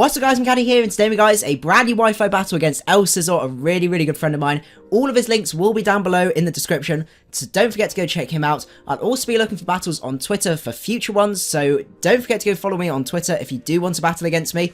What's up guys, macadii here, and today we guys a brand new Wi-Fi battle against Scizor, a really good friend of mine. All of his links will be down below in the description, so don't forget to go check him out. I'll also be looking for battles on Twitter for future ones, so don't forget to go follow me on Twitter if you do want to battle against me.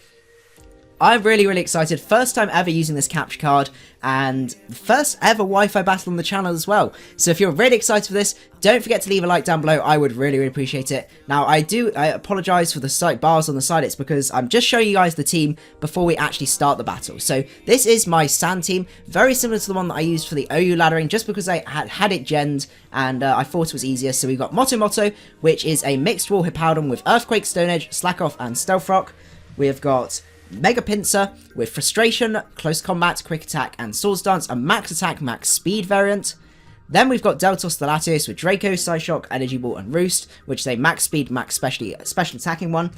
I'm really excited. First time ever using this capture card, and first ever Wi-Fi battle on the channel as well. So if you're really excited for this, don't forget to leave a like down below. I would really appreciate it. Now, I apologise for the slight bars on the side. It's because I'm just showing you guys the team before we actually start the battle. So this is my sand team, very similar to the one that I used for the OU laddering, just because I had it genned, and I thought it was easier. So we've got Motto, which is a mixed wall Hippowdon with Earthquake, Stone Edge, Slack Off, and Stealth Rock. We have got Mega Pinsir with Frustration, Close Combat, Quick Attack, and Swords Dance, a Max Attack, Max Speed variant. Then we've got Deltos the Latios with Draco, Psyshock, Energy Ball, and Roost, which is a Max Speed, Max Special Attacking one.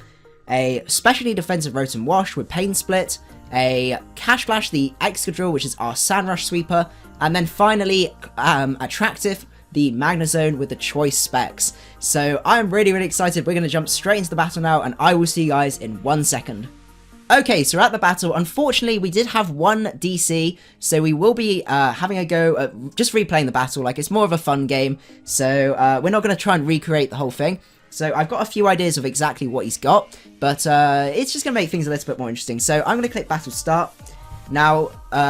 A Specially Defensive Rotom Wash with Pain Split. A Cash Flash, the Excadrill, which is our Sand Rush Sweeper. And then finally, Attractive, the Magnezone with the Choice Specs. So I'm really excited. We're going to jump straight into the battle now, and I will see you guys in 1 second. Okay, so we're at the battle. Unfortunately, we did have one DC, so we will be having a go at just replaying the battle. Like, it's more of a fun game, so we're not going to try and recreate the whole thing. So I've got a few ideas of exactly what he's got, but it's just going to make things a little bit more interesting. So I'm going to click Battle Start. Now,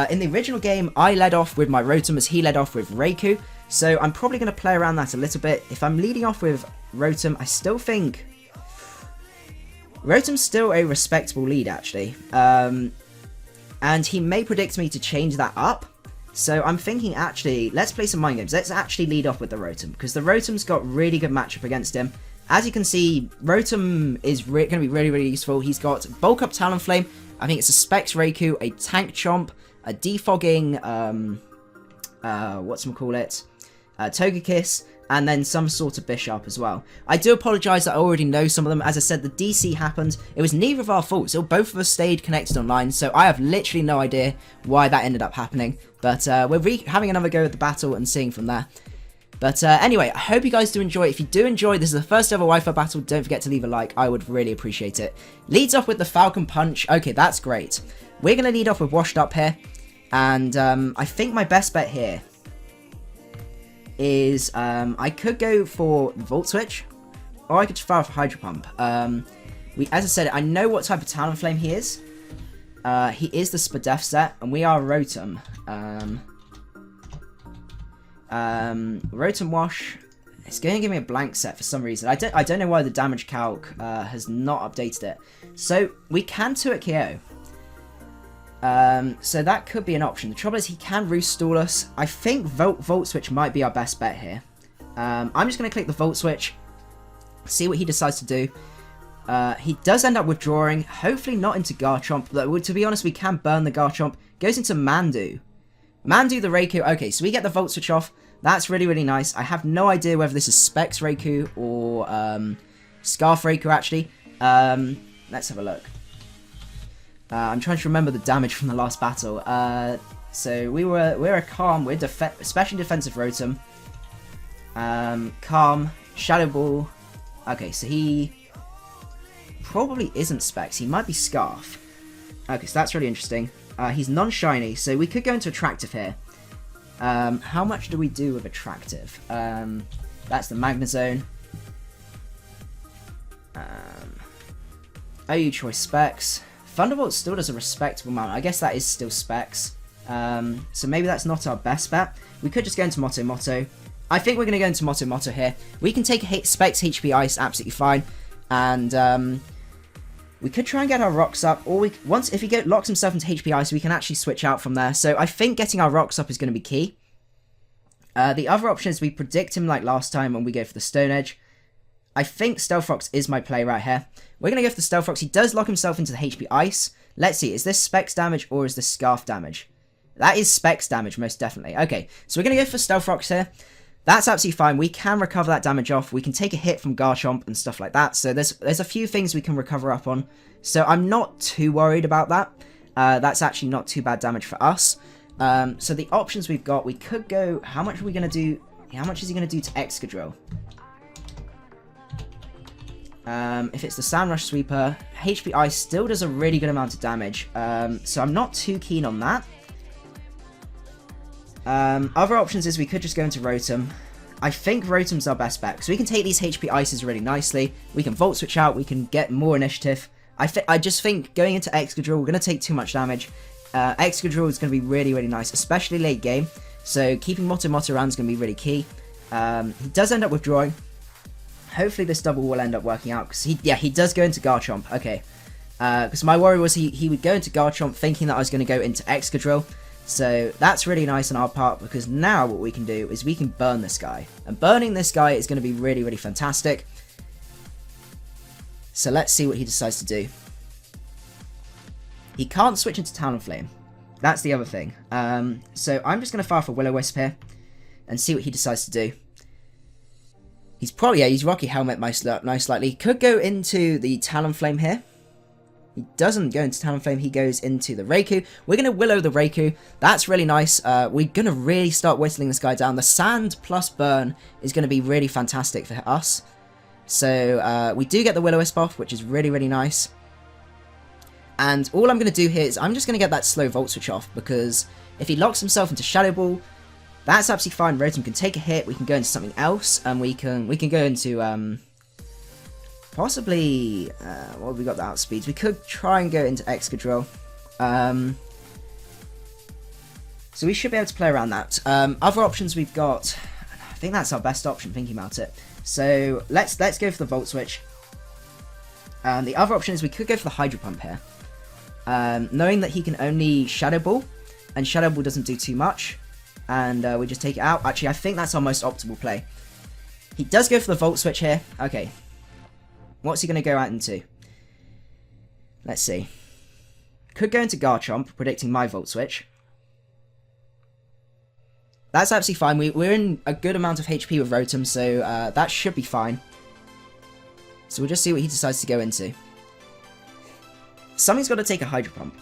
in the original game, I led off with my Rotom as he led off with Raikou, so I'm probably going to play around that a little bit. If I'm leading off with Rotom, I still think Rotom's still a respectable lead, actually, and he may predict me to change that up, so I'm thinking, actually, let's play some mind games. Let's actually lead off with the Rotom, because the Rotom's got really good matchup against him. As you can see, Rotom is going to be really useful. He's got Bulk Up Talonflame, I think it's a Specs Raikou, a Tank Chomp, a Defogging, whatchamacallit, Togekiss, and then some sort of Bisharp as well. I do apologise that I already know some of them. As I said, the DC happened. It was neither of our faults. So both of us stayed connected online, so I have literally no idea why that ended up happening. But we're having another go at the battle and seeing from there. But anyway, I hope you guys do enjoy. If you do enjoy, this is the first ever Wi-Fi battle. Don't forget to leave a like. I would really appreciate it. Leads off with the Falcon Punch. Okay, that's great. We're going to lead off with Washed Up here. And I think my best bet here is I could go for Volt Switch, or I could just fire off Hydro Pump. As I said, I know what type of Talonflame he is. He is the Spadef set, and we are Rotom. Rotom Wash. It's going to give me a blank set for some reason. I don't know why the damage calc has not updated it. So we can 2-hit KO. So that could be an option. The trouble is he can Roost Stall us. I think Volt Switch might be our best bet here. I'm just going to click the Volt Switch, see what he decides to do. He does end up withdrawing, hopefully not into Garchomp, but to be honest, we can burn the Garchomp. Goes into Mandu. Mandu the Raikou. Okay, so we get the Volt Switch off. That's really nice. I have no idea whether this is Specs Raikou or Scarf Raikou, actually. Let's have a look. I'm trying to remember the damage from the last battle. So we're a Calm, we're especially defensive Rotom. Calm, Shadow Ball. Okay, so he probably isn't Specs. He might be Scarf. Okay, so that's really interesting. He's non-shiny, so we could go into Attractive here. How much do we do with Attractive? That's the Magnezone. OU Choice Specs. Thunderbolt still does a respectable amount. I guess that is still Specs. So maybe that's not our best bet. We could just go into Motto. I think we're going to go into Motto here. We can take Specs HP Ice absolutely fine. And we could try and get our rocks up. Or if he locks himself into HP Ice, we can actually switch out from there. So I think getting our rocks up is going to be key. The other option is we predict him like last time and we go for the Stone Edge. I think Stealth Rocks is my play right here. We're going to go for the Stealth Rocks. He does lock himself into the HP Ice. Let's see, is this Specs damage or is this Scarf damage? That is Specs damage, most definitely. Okay, so we're going to go for Stealth Rocks here. That's absolutely fine. We can recover that damage off. We can take a hit from Garchomp and stuff like that. So there's a few things we can recover up on. So I'm not too worried about that. That's actually not too bad damage for us. So the options we've got, we could go... How much are we going to do? How much is he going to do to Excadrill? If it's the Sand Rush Sweeper, HP Ice still does a really good amount of damage, so I'm not too keen on that. Other options is we could just go into Rotom. I think Rotom's our best bet, because we can take these HP Ices really nicely, we can Volt Switch out, we can get more initiative. I just think going into Excadrill, we're going to take too much damage. Excadrill is going to be really, really nice, especially late game, so keeping Moto around is going to be really key. He does end up withdrawing. Hopefully this double will end up working out, because he does go into Garchomp. Okay, because my worry was he would go into Garchomp thinking that I was going to go into Excadrill, so that's really nice on our part, because now what we can do is we can burn this guy, and burning this guy is going to be really, really fantastic. So let's see what he decides to do. He can't switch into Talonflame, that's the other thing. So I'm just going to fire for Will-O-Wisp here and see what he decides to do. He's probably, he's Rocky Helmet most likely. He could go into the Talonflame here. He doesn't go into Talonflame, he goes into the Raikou. We're going to Willow the Raikou. That's really nice. We're going to really start whittling this guy down. The Sand plus Burn is going to be really fantastic for us. So we do get the Will-O-Wisp off, which is really, really nice. And all I'm going to do here is I'm just going to get that slow Volt Switch off, because if he locks himself into Shadow Ball, that's absolutely fine. Rotom can take a hit, we can go into something else, and we can go into possibly what have we got the outspeeds? We could try and go into Excadrill. So we should be able to play around that. Other options we've got, I think that's our best option thinking about it. So let's go for the Volt Switch. The other option is we could go for the Hydro Pump here. Knowing that he can only Shadow Ball, and Shadow Ball doesn't do too much, and we just take it out. Actually, I think that's our most optimal play. He does go for the Volt Switch here. Okay. What's he going to go out into? Let's see. Could go into Garchomp, predicting my Volt Switch. That's absolutely fine. We're in a good amount of HP with Rotom, so that should be fine. So we'll just see what he decides to go into. Something's got to take a Hydro Pump.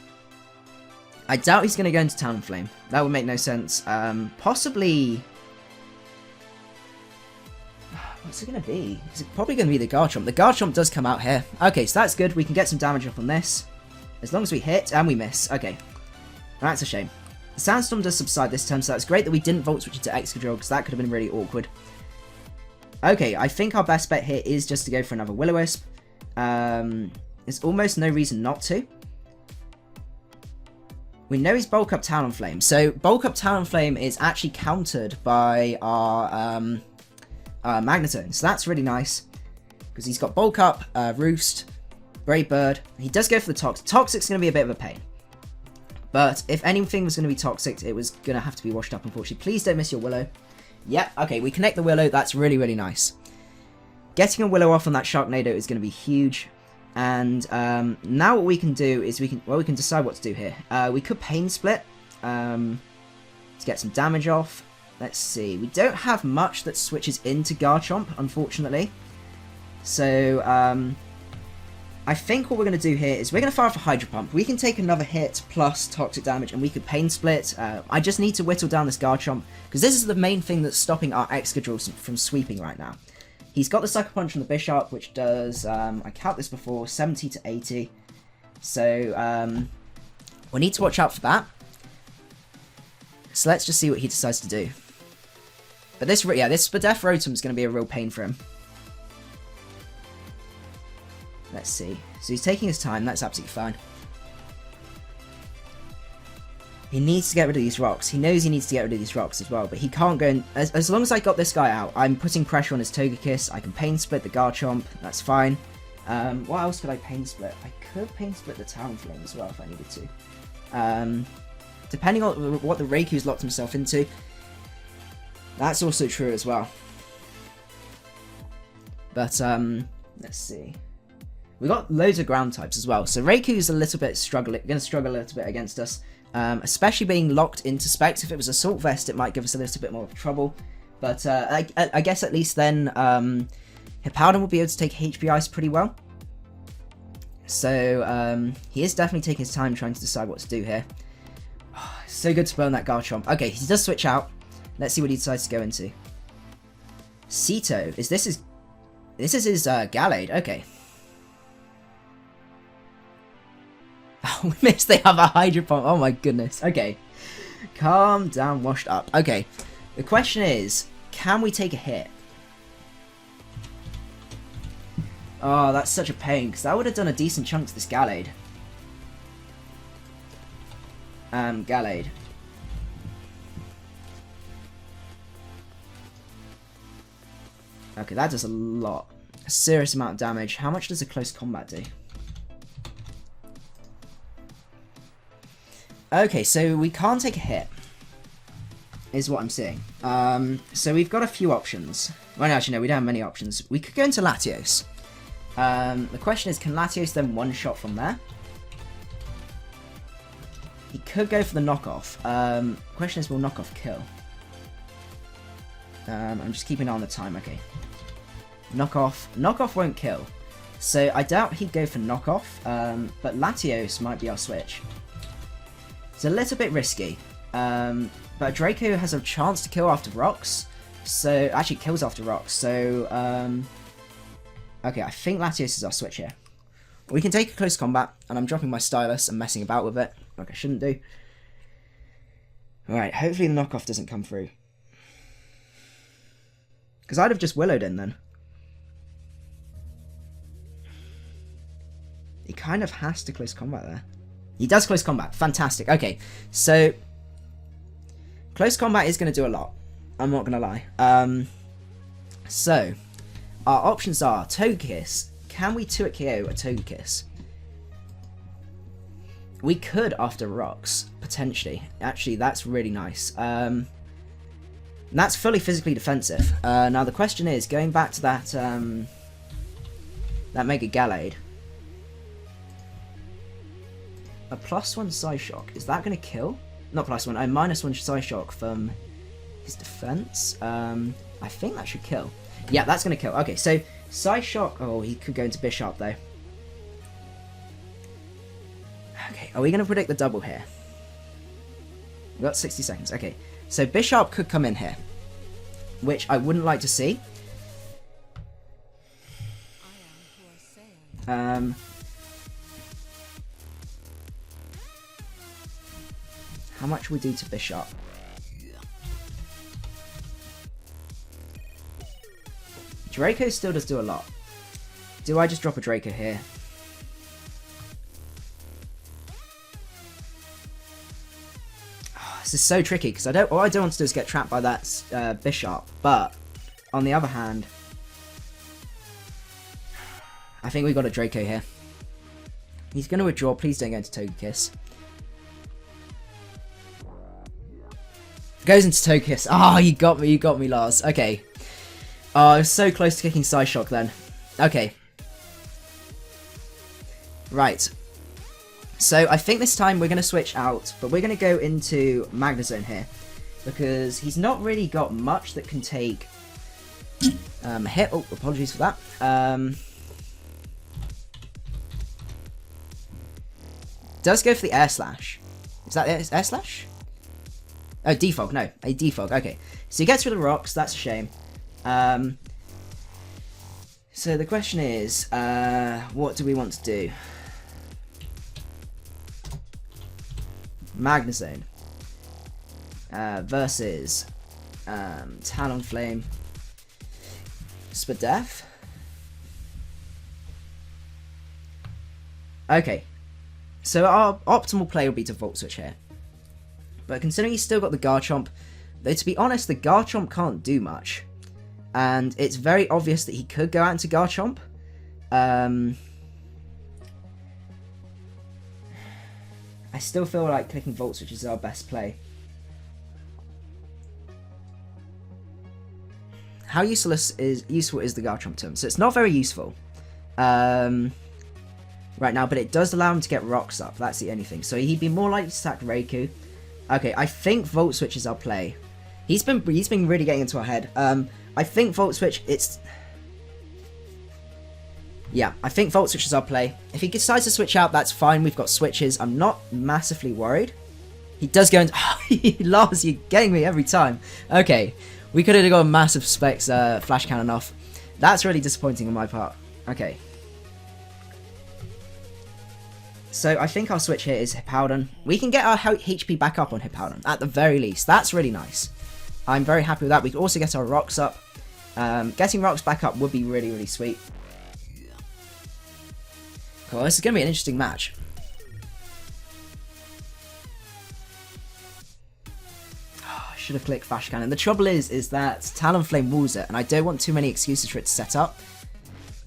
I doubt he's going to go into Talonflame. That would make no sense. Possibly... What's it going to be? Is it probably going to be the Garchomp? The Garchomp does come out here. Okay, so that's good. We can get some damage up on this. As long as we hit and we miss. Okay. That's a shame. The Sandstorm does subside this turn, so that's great that we didn't Volt Switch into Excadrill, because that could have been really awkward. Okay, I think our best bet here is just to go for another Will-O-Wisp. There's almost no reason not to. We know he's Bulk Up Talonflame, so Bulk Up Talonflame is actually countered by our Magnetone, so that's really nice, because he's got Bulk Up, Roost, Brave Bird. He does go for the Toxic. Toxic's going to be a bit of a pain, but if anything was going to be Toxic, it was going to have to be washed up, unfortunately. Please don't miss your Willow. Yep, okay, we connect the Willow. That's really, really nice. Getting a Willow off on that Sharknado is going to be huge. And now what we can do is we can decide what to do here. We could Pain Split to get some damage off. Let's see. We don't have much that switches into Garchomp, unfortunately. So I think what we're going to do here is we're going to fire for Hydro Pump. We can take another hit plus toxic damage, and we could Pain Split. I just need to whittle down this Garchomp, because this is the main thing that's stopping our Excadrill from sweeping right now. He's got the Sucker Punch on the Bishop, which does, I count this before, 70 to 80. So, we'll need to watch out for that. So let's just see what he decides to do. But this Spadef Rotom is going to be a real pain for him. Let's see. So he's taking his time, that's absolutely fine. He needs to get rid of these rocks. He knows he needs to get rid of these rocks as well, but he can't go in... As long as I got this guy out, I'm putting pressure on his Togekiss. I can Pain Split the Garchomp, that's fine. What else could I Pain Split? I could Pain Split the Talonflame as well if I needed to. Depending on what the Raikou's locked himself into, that's also true as well. But, let's see. We got loads of ground types as well, so Raikou's a little bit going to struggle a little bit against us. Especially being locked into Specs. If it was Assault Vest, it might give us a little bit more trouble. But I guess at least then Hippowdon will be able to take HP Ice pretty well. So he is definitely taking his time trying to decide what to do here. Oh, so good to burn that Garchomp. Okay, he does switch out. Let's see what he decides to go into. Ceto. This is his Gallade. Okay. Oh, we missed. They have a Hydro Pump. Oh my goodness. Okay. Calm down, washed up. Okay. The question is, can we take a hit? Oh, that's such a pain, because that would have done a decent chunk to this Gallade. Gallade. Okay, that does a lot. A serious amount of damage. How much does a close combat do? Okay, so we can't take a hit, is what I'm seeing. So we've got a few options. Well, actually, no, we don't have many options. We could go into Latios. The question is, can Latios then one-shot from there? He could go for the knockoff. Question is, will knockoff kill? I'm just keeping an eye on the time, okay. Knockoff won't kill. So I doubt he'd go for knockoff, but Latios might be our switch. It's a little bit risky, but Draco has a chance to kill after rocks, so actually kills after rocks, so okay, I think Latios is our switch here. We can take a close combat, and I'm dropping my stylus and messing about with it, like I shouldn't do. Alright, hopefully the knockoff doesn't come through. Because I'd have just Willowed in then. He kind of has to close combat there. He does close combat. Fantastic. Okay, so close combat is going to do a lot. I'm not going to lie. So our options are Togekiss. Can we 2-hit KO a Togekiss? We could after rocks, potentially. Actually, that's really nice. That's fully physically defensive. Now the question is, going back to that that Mega Gallade, a +1 Psyshock, is that going to kill? Not +1, a -1 Psyshock from his defense. I think that should kill. Yeah, that's going to kill. Okay, so Psyshock, oh, he could go into Bisharp though. Okay, are we going to predict the double here? We've got 60 seconds. Okay, so Bisharp could come in here, which I wouldn't like to see. How much would we do to Bisharp? Draco still does do a lot. Do I just drop a Draco here? Oh, this is so tricky because all I don't want to do is get trapped by that Bisharp. But on the other hand, I think we got a Draco here. He's going to withdraw. Please don't go into Togekiss. Goes into Togekiss. Oh, you got me, Lars. Okay. Oh, I was so close to kicking Psyshock then. Okay. Right. So, I think this time we're going to switch out, but we're going to go into Magnezone here. Because he's not really got much that can take a hit. Oh, apologies for that. Does go for the Air Slash. Is that Air Slash? Oh, Defog. No, a Defog. Okay. So he gets rid of the rocks. That's a shame. So the question is, what do we want to do? Magnezone versus Talonflame Spadef. Okay, so our optimal play would be to Volt Switch here. But considering he's still got the Garchomp, though to be honest, the Garchomp can't do much. And it's very obvious that he could go out into Garchomp. I still feel like clicking Volt Switch is our best play. How useful is the Garchomp to him? So it's not very useful right now, but it does allow him to get rocks up. That's the only thing. So he'd be more likely to attack Raikou. Okay, I think Volt Switch is our play. He's been really getting into our head. I think Volt Switch, yeah, I think Volt Switch is our play. If he decides to switch out, that's fine. We've got switches. I'm not massively worried. He does go into... Lars, you're getting me every time. Okay, we could have got a massive Specs Flash Cannon off. That's really disappointing on my part. Okay. So I think our switch here is Hippowdon. We can get our HP back up on Hippowdon, at the very least. That's really nice. I'm very happy with that. We can also get our rocks up. Getting rocks back up would be really, really sweet. Cool, this is going to be an interesting match. Oh, I should have clicked Flash Cannon. The trouble is that Talonflame rules it, and I don't want too many excuses for it to set up.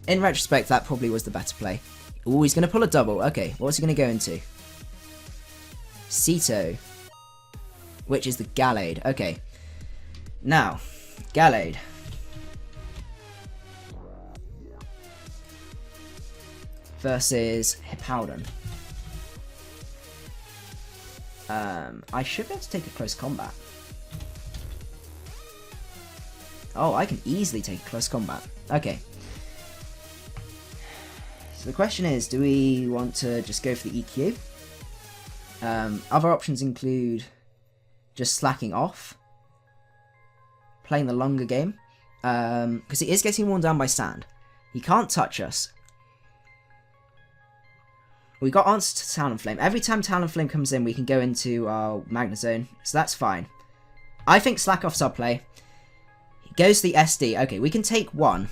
In retrospect, that probably was the better play. Ooh, he's going to pull a double. Okay, what's he going to go into? Ceto, which is the Gallade. Okay. Now, Gallade. Versus Hippowdon. I should be able to take a close combat. Oh, I can easily take a close combat. Okay. So the question is, do we want to just go for the EQ? Other options include just slacking off, playing the longer game, because he is getting worn down by sand. He can't touch us. We got answer to Talonflame. Every time Talonflame comes in, we can go into our Magnet Zone, so that's fine. I think slack off's our play. He goes to the SD. Okay, we can take one,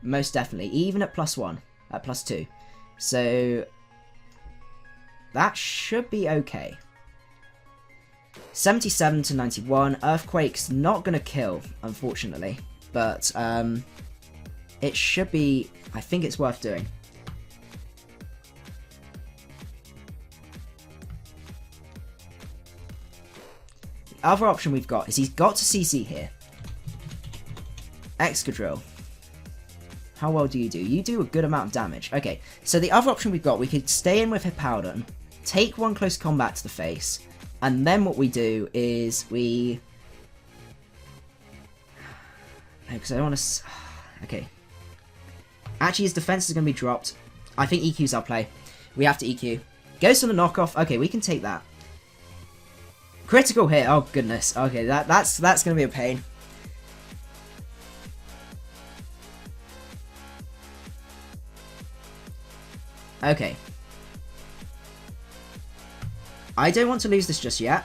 most definitely, even at +1. At +2. So that should be okay. 77 to 91. Earthquake's not going to kill, unfortunately. But it should be... I think it's worth doing. The other option we've got is he's got to CC here. Excadrill. How well do? You do a good amount of damage. Okay, so the other option we've got, we could stay in with Hippowdon, take one close combat to the face, and then what we do is we... Because I don't want to... Okay. Actually, his defense is going to be dropped. I think EQ's our play. We have to EQ. Goes to the knockoff. Okay, we can take that. Critical hit. Oh, goodness. Okay, that's going to be a pain. Okay. I don't want to lose this just yet.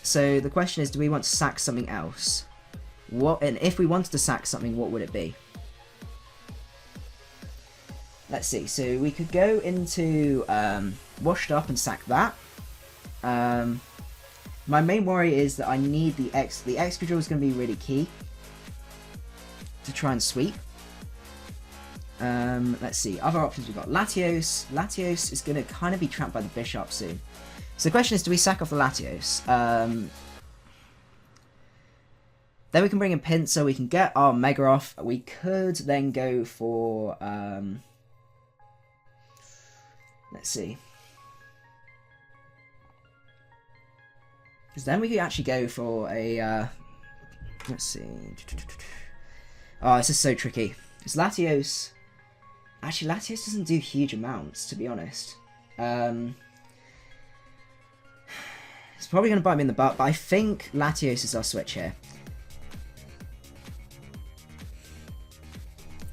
So the question is, do we want to sack something else? And if we wanted to sack something, what would it be? Let's see. So we could go into Washed Up and sack that. My main worry is that I need the X. The Excadrill is going to be really key to try and sweep. Let's see, other options we've got Latios. Latios is going to kind of be trapped by the Bishop soon. So the question is, do we sack off the Latios? Then we can bring in Pinsir, we can get our Mega off. We could then go for, let's see. Because then we could actually go for a, let's see. Oh, this is so tricky. Because Latios... Actually, Latios doesn't do huge amounts, to be honest. It's probably going to bite me in the butt, but I think Latios is our switch here.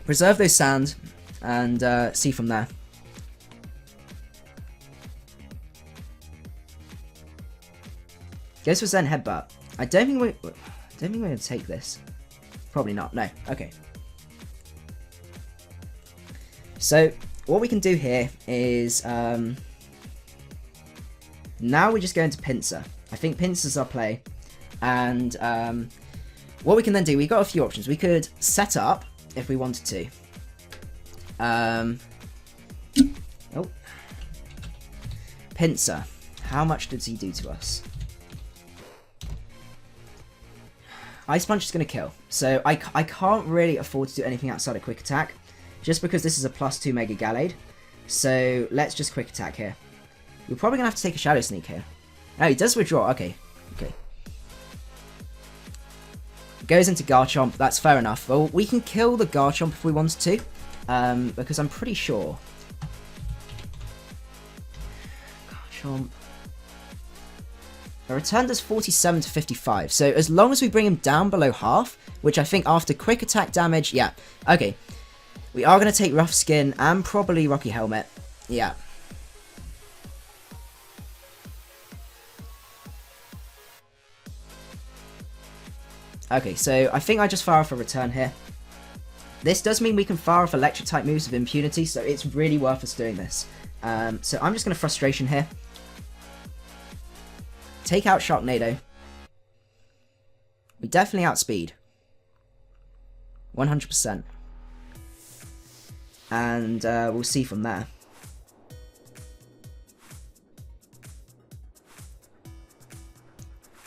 Preserve those sand, and see from there. Goes for Zen Headbutt. I don't think we're going to take this. Probably not. No. Okay. So what we can do here is now we just go into Pinsir. I think Pinsir's our play, and what we can then do, we've got a few options. We could set up if we wanted to. Oh, Pinsir. How much does he do to us? Ice Punch is going to kill, so I can't really afford to do anything outside of Quick Attack, just because this is a +2 Mega Gallade. So let's just Quick Attack here. We're probably going to have to take a Shadow Sneak here. Oh, he does withdraw. Okay. Okay. Goes into Garchomp. That's fair enough. Well, we can kill the Garchomp if we wanted to, because I'm pretty sure. Garchomp. The return does 47 to 55, so as long as we bring him down below half, which I think after Quick Attack damage, yeah, okay. We are going to take Rough Skin and probably Rocky Helmet, yeah. Okay, so I think I just fire off a return here. This does mean we can fire off electric type moves with impunity, so it's really worth us doing this. So I'm just going to frustration here. Take out Sharknado. We definitely outspeed. 100%. And we'll see from there.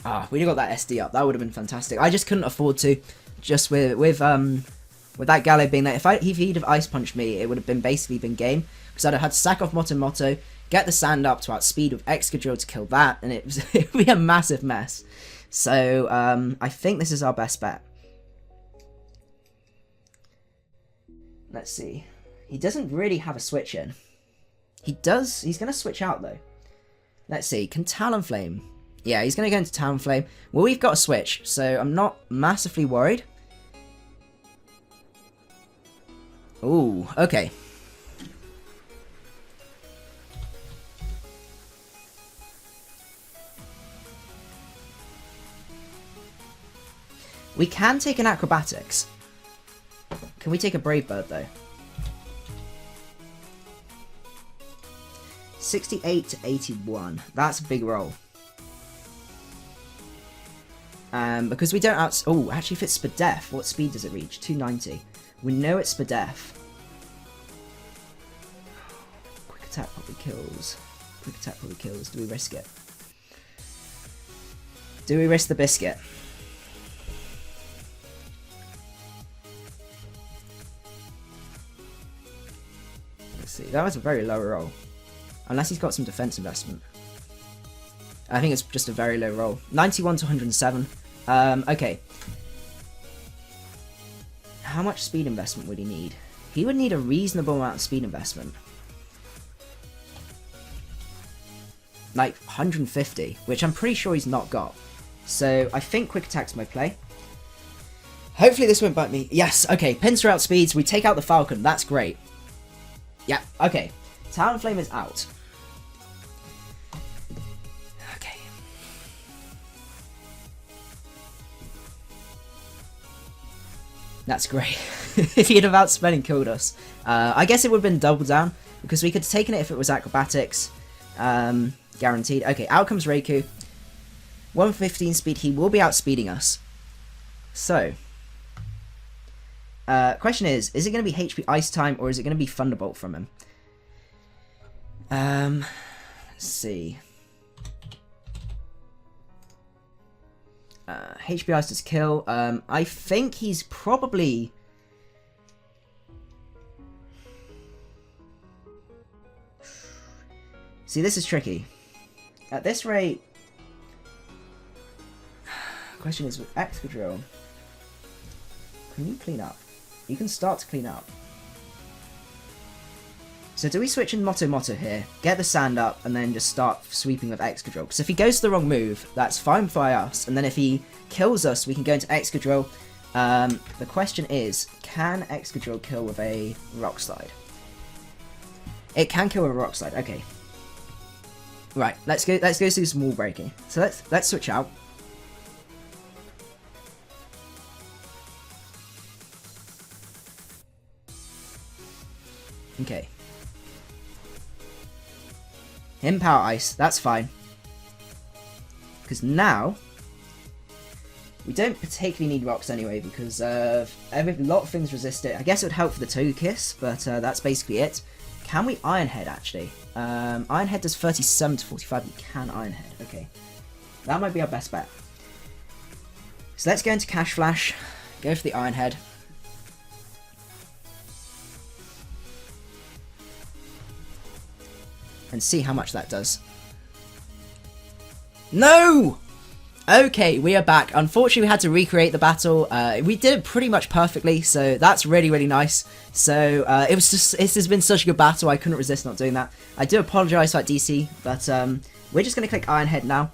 Ah, we'd have got that SD up. That would have been fantastic. I just couldn't afford to. Just with that Gallo being there. If he'd have Ice Punched me, it would have basically been game. Because I'd have had to sack off Moto, get the sand up to outspeed with Excadrill to kill that, and it would be a massive mess. So, I think this is our best bet. Let's see. He doesn't really have a switch in. He does. He's going to switch out, though. Let's see. Can Talonflame? Yeah, he's going to go into Talonflame. Well, we've got a switch, so I'm not massively worried. Ooh, okay. We can take an Acrobatics. Can we take a Brave Bird, though? 68 to 81. That's a big roll. Because we don't out... Oh, actually, if it's Spadef, what speed does it reach? 290. We know it's Spadef. Quick attack probably kills. Quick attack probably kills. Do we risk it? Do we risk the biscuit? Let's see. That was a very low roll. Unless he's got some defense investment. I think it's just a very low roll. 91 to 107. Okay. How much speed investment would he need? He would need a reasonable amount of speed investment. Like 150, which I'm pretty sure he's not got. So I think Quick Attack's my play. Hopefully this won't bite me. Yes, okay. Pinsir outspeeds. We take out the Falcon. That's great. Yeah, okay. Talonflame is out. Okay. That's great. If he'd have outspent and killed us. I guess it would have been double down, because we could have taken it if it was Acrobatics. Guaranteed. Okay, out comes Raikou. 115 speed. He will be outspeeding us. So, question is it going to be HP Ice time, or is it going to be Thunderbolt from him? Let's see. HP Ice does kill. I think he's probably... See, this is tricky. At this rate... Question is, with Excadrill, can you clean up? You can start to clean up. So do we switch in Moto here, get the sand up, and then just start sweeping with Excadrill? Because if he goes to the wrong move, that's fine by us, and then if he kills us, we can go into Excadrill. The question is, can Excadrill kill with a Rock Slide? It can kill with a Rock Slide, okay. Right, let's go do some wall breaking. So let's switch out. Okay. Him Power Ice, that's fine. Because now, we don't particularly need rocks anyway, because a lot of things resist it. I guess it would help for the Togekiss, but that's basically it. Can we Iron Head, actually? Iron Head does 37 to 45, we can Iron Head, okay. That might be our best bet. So let's go into Cash Flash, go for the Iron Head. And see how much that does. No! Okay, we are back. Unfortunately, we had to recreate the battle. We did it pretty much perfectly, so that's really, really nice. So, it has been such a good battle, I couldn't resist not doing that. I do apologise for that DC, but we're just going to click Iron Head now.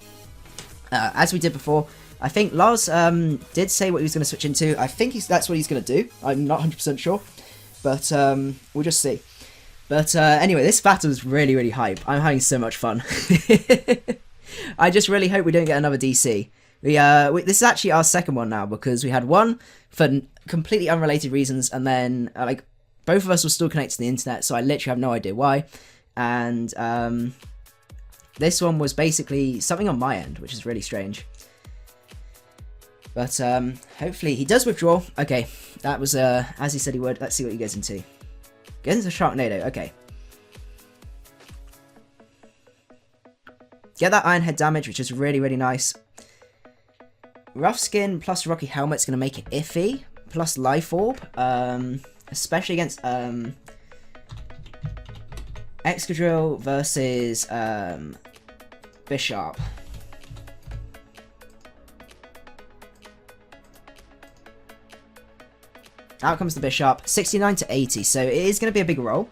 As we did before. I think Lars did say what he was going to switch into. I think that's what he's going to do. I'm not 100% sure, but we'll just see. But anyway, this battle is really, really hype. I'm having so much fun. I just really hope we don't get another DC, This is actually our second one now, because we had one for completely unrelated reasons, and then like both of us were still connected to the internet, so I literally have no idea why. And this one was basically something on my end, which is really strange. But hopefully he does withdraw. Okay, that was as he said he would. Let's see what he goes into. Goes into Sharknado. Okay. Get that Iron Head damage, which is really, really nice. Rough Skin plus Rocky Helmet's going to make it iffy. Plus Life Orb. Especially against Excadrill versus Bisharp. Out comes the Bisharp. 69 to 80. So it is going to be a big roll.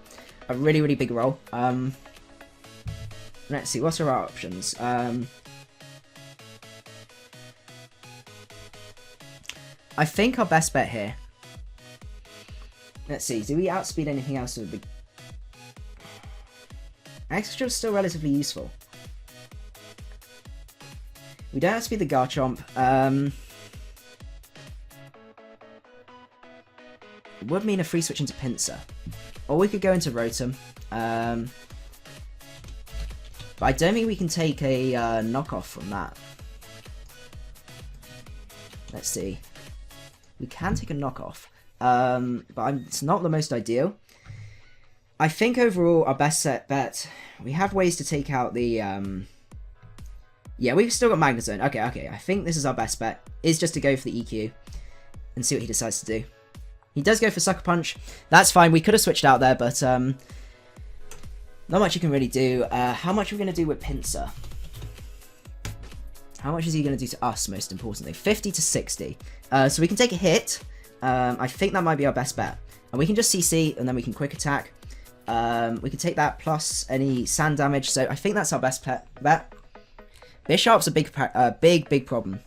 A really, really big roll. Let's see. What are our options? I think our best bet here. Let's see. Do we outspeed anything else with the... Excadrill is still relatively useful. We don't outspeed the Garchomp. It would mean a free switch into Pinsir. Or we could go into Rotom. But I don't think we can take a knockoff from that. Let's see. We can take a knockoff. But it's not the most ideal. I think overall our best set bet... We have ways to take out the... Yeah, we've still got Magnezone. Okay. I think this is our best bet. Is just to go for the EQ. And see what he decides to do. He does go for Sucker Punch. That's fine. We could have switched out there, but... not much you can really do. How much are we going to do with Pinsir? How much is he going to do to us, most importantly? 50 to 60. So we can take a hit. I think that might be our best bet. And we can just CC, and then we can quick attack. We can take that plus any sand damage. So I think that's our best bet. Bisharp's a big problem.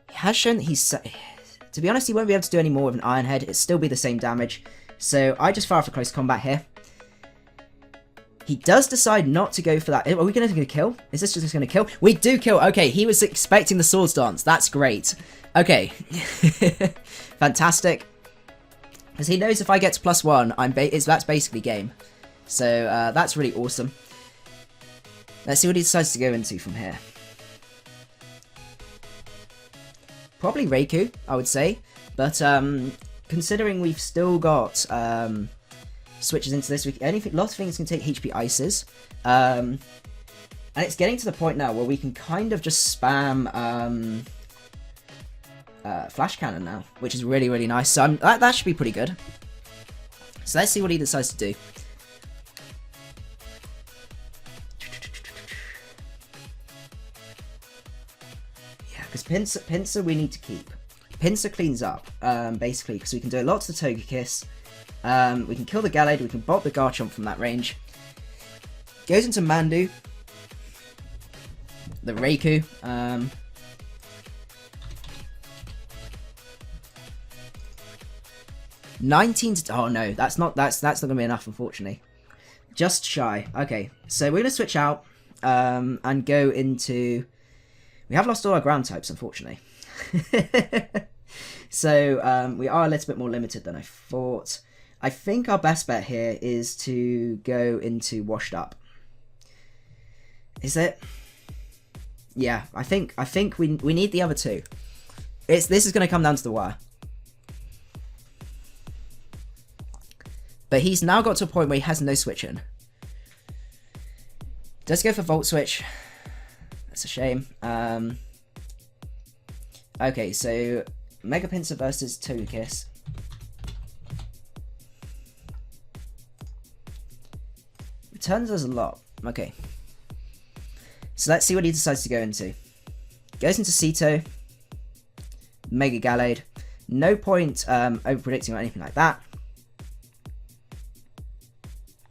He has shown that he's... To be honest, he won't be able to do any more with an Iron Head. It'll still be the same damage. So I just fire for close combat here. He does decide not to go for that. Are we going to kill? Is this just going to kill? We do kill. Okay, he was expecting the Swords Dance. That's great. Okay. Fantastic. Because he knows if I get to +1, that's basically game. So that's really awesome. Let's see what he decides to go into from here. Probably Raikou, I would say. But considering we've still got switches into this, lots of things can take HP Ices. And it's getting to the point now where we can kind of just spam Flash Cannon now, which is really, really nice. So that should be pretty good. So let's see what he decides to do. Yeah, because Pinsir we need to keep. Pinsir cleans up, basically, because we can do lots of Togekiss. We can kill the Gallade, we can bop the Garchomp from that range. Goes into Mandu. The Raikou. 19 to... Oh no, that's not gonna be enough, unfortunately. Just shy. Okay, so we're gonna switch out and go into... We have lost all our ground types, unfortunately. So we are a little bit more limited than I thought. I think our best bet here is to go into Washed Up. Is it? Yeah, I think we need the other two. This is going to come down to the wire. But he's now got to a point where he has no switching. Does go for Volt Switch. That's a shame. Okay, so Mega Pinsir versus Togekiss. Returns us a lot. Okay. So let's see what he decides to go into. Goes into Ceto. Mega Gallade. No point over-predicting or anything like that.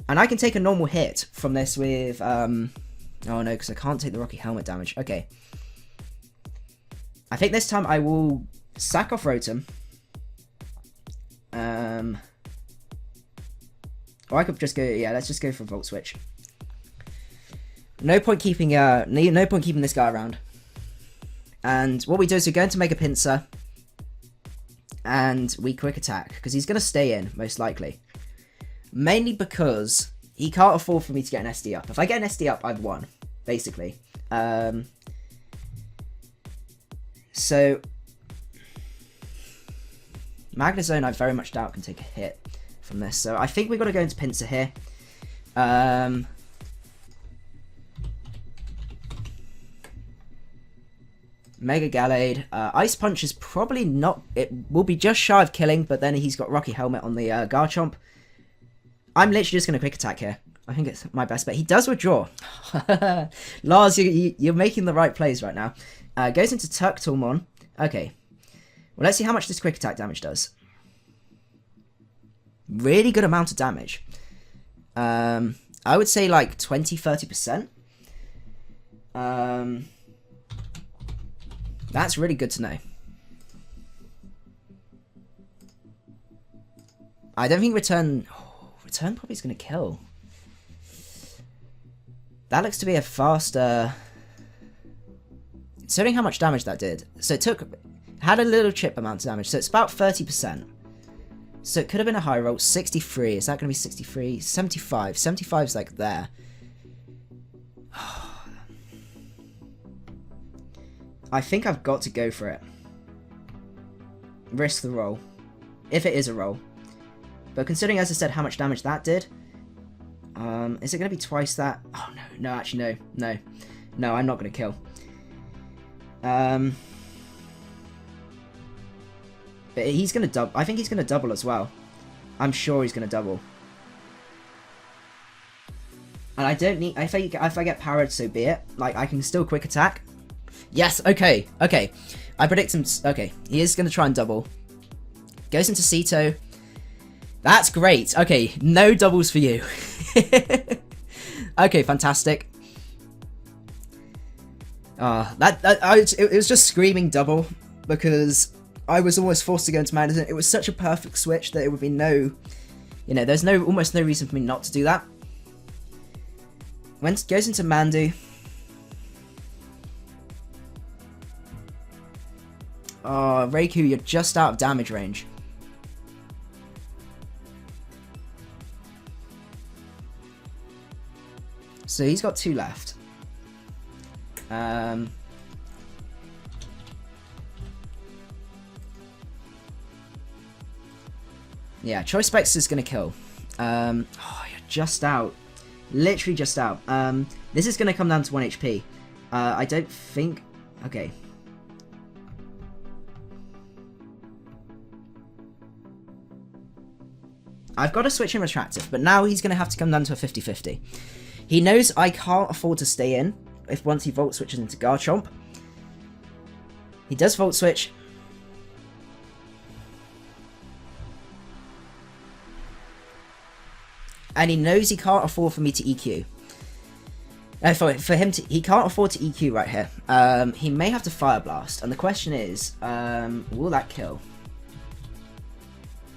And I can take a normal hit from this with... oh no, because I can't take the Rocky Helmet damage. Okay. I think this time I will sack off Rotom. Or I could just go... Yeah, let's just go for Volt Switch. No point keeping this guy around. And what we do is we go into Mega Pinsir, and we quick attack, because he's going to stay in, most likely. Mainly because he can't afford for me to get an SD up. If I get an SD up, I've won, basically. So, Magnezone, I very much doubt can take a hit from this. So I think we've got to go into Pinsir here. Mega Gallade. Ice Punch is probably not... It will be just shy of killing, but then he's got Rocky Helmet on the Garchomp. I'm literally just going to quick attack here. I think it's my best bet. He does withdraw. Lars, you're making the right plays right now. Goes into Turktormon. Okay. Well, let's see how much this quick attack damage does. Really good amount of damage. I would say like 20-30%. That's really good to know. I don't think Return... Return probably is going to kill. That looks to be a faster... Considering how much damage that did. So it had a little chip amount of damage. So it's about 30%. So it could have been a high roll. 63. Is that going to be 63? 75. 75 is like there. I think I've got to go for it. Risk the roll. If it is a roll. But considering, as I said, how much damage that did. Is it going to be twice that? Oh, no. No, actually, no. No, I'm not going to kill. But he's going to double. I think he's going to double as well. I'm sure he's going to double. And I don't need... If I get powered, so be it. Like, I can still quick attack. Yes, okay. I predict him... Okay, he is going to try and double. Goes into Cito. That's great. Okay, no doubles for you. Okay, fantastic. It was just screaming double because I was almost forced to go into Madison. It was such a perfect switch that it would be no... You know, there's almost no reason for me not to do that. Goes into Mandu. Oh, Raikou, you're just out of damage range. So he's got 2 left. Yeah, Choice Specs is going to kill. Oh, you're just out. Literally just out. This is going to come down to 1 HP. I don't think... Okay. I've got to switch him Retractive, but now he's going to have to come down to a 50-50. He knows I can't afford to stay in if once he Volt Switches into Garchomp. He does Volt Switch. And he knows he can't afford for me to EQ. For him to... He can't afford to EQ right here. He may have to Fire Blast. And the question is, will that kill?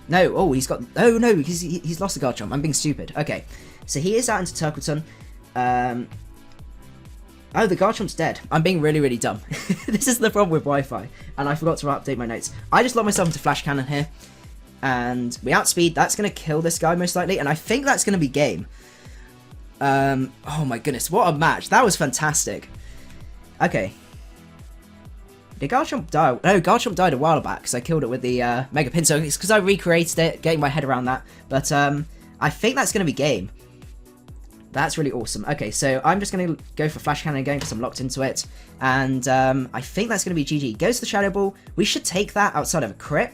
No, oh, he's got... Oh, no, because he's lost the Garchomp. I'm being stupid. Okay, so he is out into Turkleton. Oh, the Garchomp's dead. I'm being really, really dumb. This is the problem with Wi-Fi. And I forgot to update my notes. I just locked myself into Flash Cannon here. And we outspeed. That's going to kill this guy most likely. And I think that's going to be game. Oh my goodness, what a match. That was fantastic. Okay. Did Garchomp die? No, Garchomp died a while back because I killed it with the Mega Pinsir. It's because I recreated it, getting my head around that. But I think that's going to be game. That's really awesome. Okay, so I'm just going to go for Flash Cannon again because I'm locked into it. And I think that's going to be GG. Goes to the Shadow Ball. We should take that outside of a crit.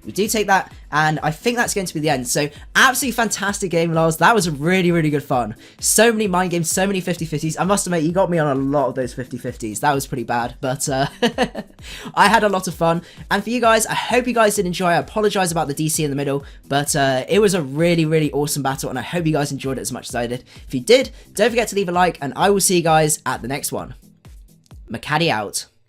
We do take that, and I think that's going to be the end. So, absolutely fantastic game, Lars. That was really, really good fun. So many mind games, so many 50-50s. I must admit, you got me on a lot of those 50-50s. That was pretty bad, but I had a lot of fun. And for you guys, I hope you guys did enjoy. I apologize about the DC in the middle, but it was a really, really awesome battle, and I hope you guys enjoyed it as much as I did. If you did, don't forget to leave a like, and I will see you guys at the next one. Macadii out.